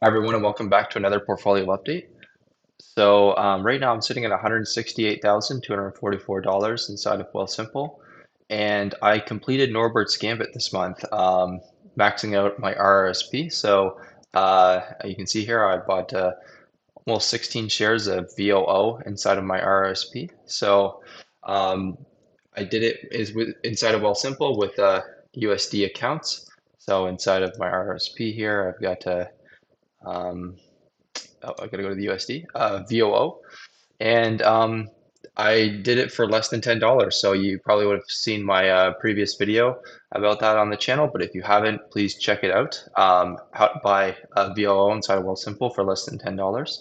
Hi everyone, and welcome back to another portfolio update. So right now I'm sitting at $168,244 inside of Wealthsimple, and I completed Norbert's Gambit this month, maxing out my RRSP. So you can see here I bought almost 16 shares of VOO inside of my RRSP. So I did it inside of Wealthsimple with USD accounts. So inside of my RRSP here, I've got um, I gotta go to the USD, VOO, and I did it for less than $10. So you probably would have seen my previous video about that on the channel, but if you haven't, please check it out. How to buy VOO inside of Wealthsimple for less than $10.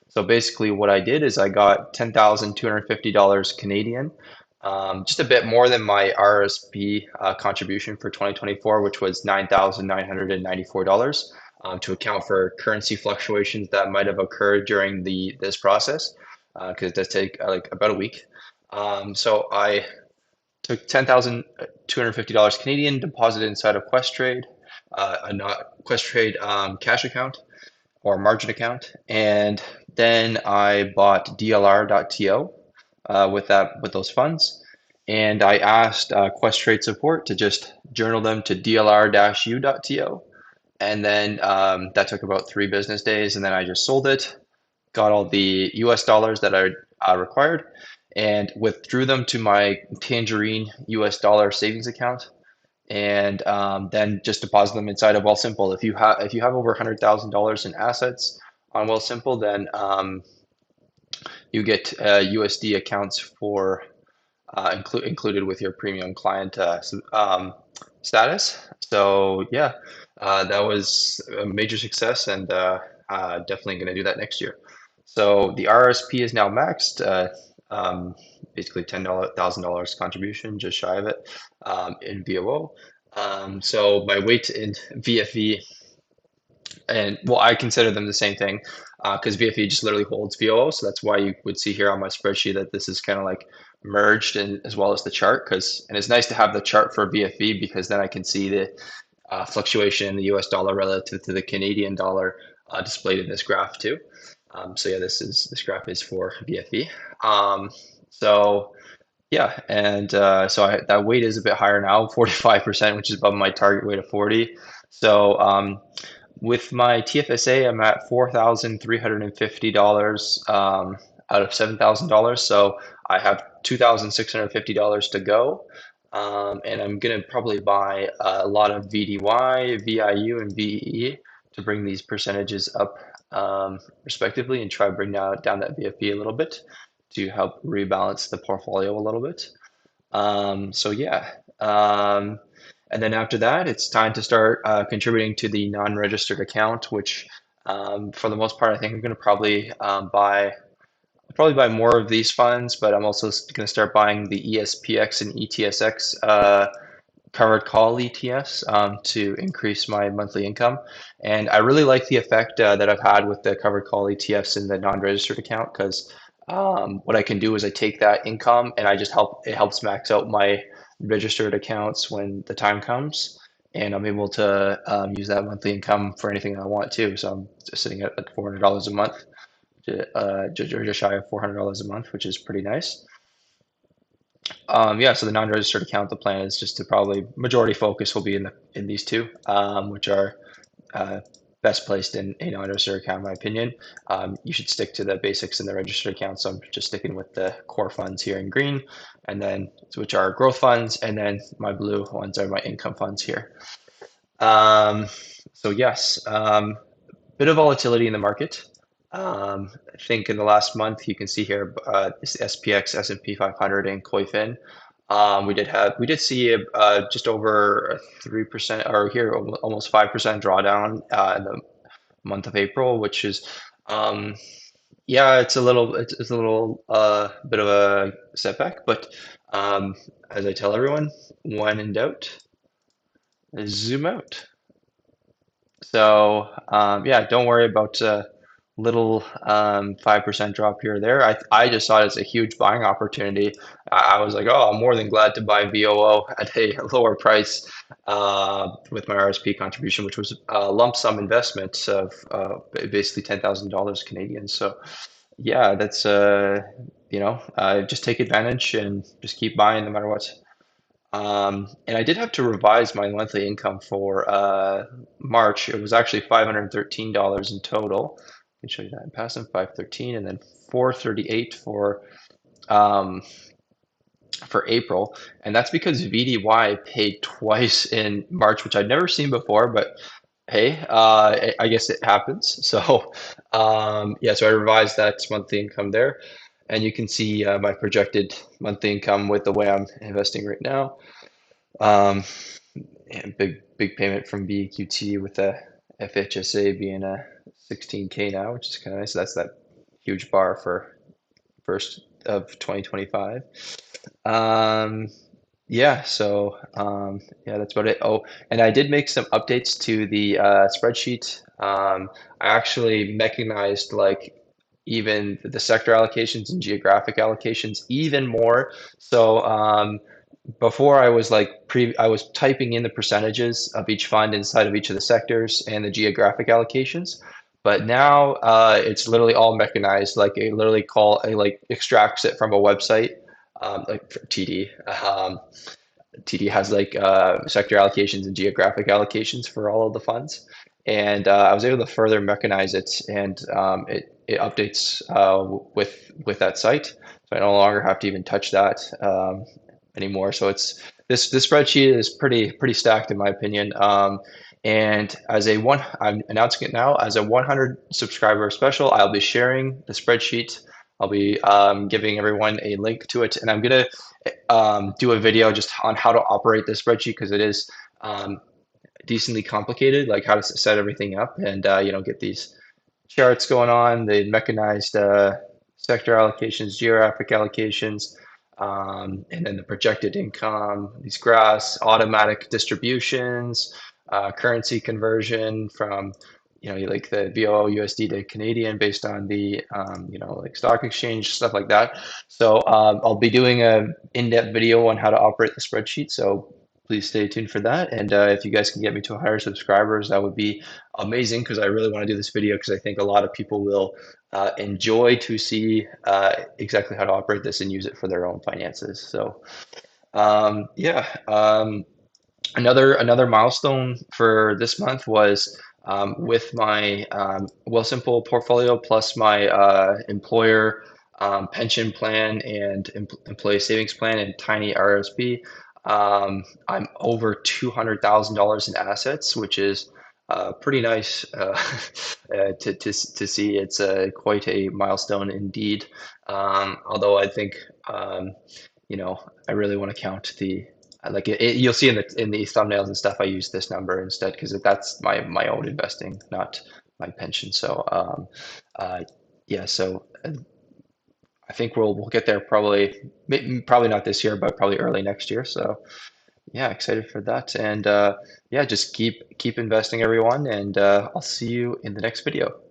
So basically, what I did is I got $10,250 Canadian, just a bit more than my RSP contribution for 2024, which was $9,994 to account for currency fluctuations that might have occurred during this process, because it does take like about a week. So I took $10,250 Canadian, deposited inside of Questrade, a not Questrade cash account or margin account, and then I bought DLR.to with those funds. And I asked Questrade support to just journal them to DLR-U.to. And then that took about 3 business days. And then I just sold it, got all the US dollars that I required, and withdrew them to my Tangerine US dollar savings account. And then just deposit them inside of Wealthsimple. If you have over $100,000 in assets on Wealthsimple, then you get USD accounts for included with your premium client status. So yeah, that was a major success, and definitely going to do that next year. So the RSP is now maxed, basically $10,000 contribution, just shy of it, in VOO. So my weight in VFE, and well, I consider them the same thing because VFE just literally holds VOO. So that's why you would see here on my spreadsheet that this is kind of like merged in as well as the chart. And it's nice to have the chart for VFE because then I can see the fluctuation in the US dollar relative to the Canadian dollar displayed in this graph too. So yeah, this graph is for VFE. So yeah, and that weight is a bit higher now, 45%, which is above my target weight of 40. So with my TFSA, I'm at $4,350 out of $7,000. So I have $2,650 to go. And I'm gonna probably buy a lot of VDY, VIU, and VEE to bring these percentages up respectively and try to bring down that VFE a little bit to help rebalance the portfolio a little bit. So yeah. And then after that, it's time to start contributing to the non-registered account, which for the most part, I think I'm going to probably buy more of these funds, but I'm also going to start buying the ESPX and ETSX covered call ETFs to increase my monthly income. And I really like the effect that I've had with the covered call ETFs in the non-registered account because what I can do is I take that income and it helps max out my registered accounts when the time comes. And I'm able to use that monthly income for anything I want to. So I'm just sitting at $400 a month, just shy of $400 a month, which is pretty nice. Yeah, so the non-registered account, the plan is just to probably majority focus will be in these two, which are uh, best placed in a non-registered account, in my opinion. You should stick to the basics in the registered account. So I'm just sticking with the core funds here in green, and then which are growth funds, and then my blue ones are my income funds here. Um, so yes, bit of volatility in the market. I think in the last month, you can see here, this SPX, S&P 500, and COIFIN. We did see just over a 3% or here almost 5% drawdown in the month of April, which is yeah, it's a little bit of a setback, but as I tell everyone, when in doubt, zoom out. So yeah, don't worry about little 5% drop here or there. I just saw it as a huge buying opportunity. I was like, oh, I'm more than glad to buy VOO at a lower price with my RSP contribution, which was a lump sum investment of basically $10,000 Canadian. So yeah, that's just take advantage and just keep buying no matter what. And I did have to revise my monthly income for March. It was actually $513 in total. I can show you that in passive, 513, and then 438 um, for April. And that's because VDY paid twice in March, which I'd never seen before, but hey, I guess it happens. So yeah, so I revised that monthly income there. And you can see my projected monthly income with the way I'm investing right now. Um, and big payment from BQT with the FHSA being a 16K now, which is kind of nice. So that's that huge bar for first of 2025. Um, yeah, so yeah, that's about it. Oh, and I did make some updates to the spreadsheet. I actually mechanized like even the sector allocations and geographic allocations even more. So before I was I was typing in the percentages of each fund inside of each of the sectors and the geographic allocations. But now it's literally all mechanized. Like it literally it like extracts it from a website, like for TD. TD has like sector allocations and geographic allocations for all of the funds. And I was able to further mechanize it, and it updates with that site. So I no longer have to even touch that anymore. So it's this spreadsheet is pretty stacked in my opinion. And I'm announcing it now as a 100 subscriber special. I'll be sharing the spreadsheet. I'll be giving everyone a link to it, and I'm gonna do a video just on how to operate this spreadsheet because it is decently complicated, like how to set everything up and get these charts going on, the mechanized sector allocations, geographic allocations, and then the projected income, these graphs, automatic distributions, currency conversion from like the VOO USD to Canadian based on the like stock exchange stuff like that. So I'll be doing a in-depth video on how to operate the spreadsheet. So please stay tuned for that. And if you guys can get me to 100 subscribers, that would be amazing because I really want to do this video because I think a lot of people will enjoy to see exactly how to operate this and use it for their own finances. So yeah, another milestone for this month was with my Wealthsimple portfolio plus my employer pension plan and employee savings plan and tiny RSP. I'm over $200,000 in assets, which is pretty nice to see. It's quite a milestone indeed. Although I think I really want to count the you'll see in the thumbnails and stuff. I use this number instead because that's my own investing, not my pension. So yeah, so I think we'll get there probably not this year, but probably early next year. So yeah, excited for that. And yeah, just keep investing, everyone, and I'll see you in the next video.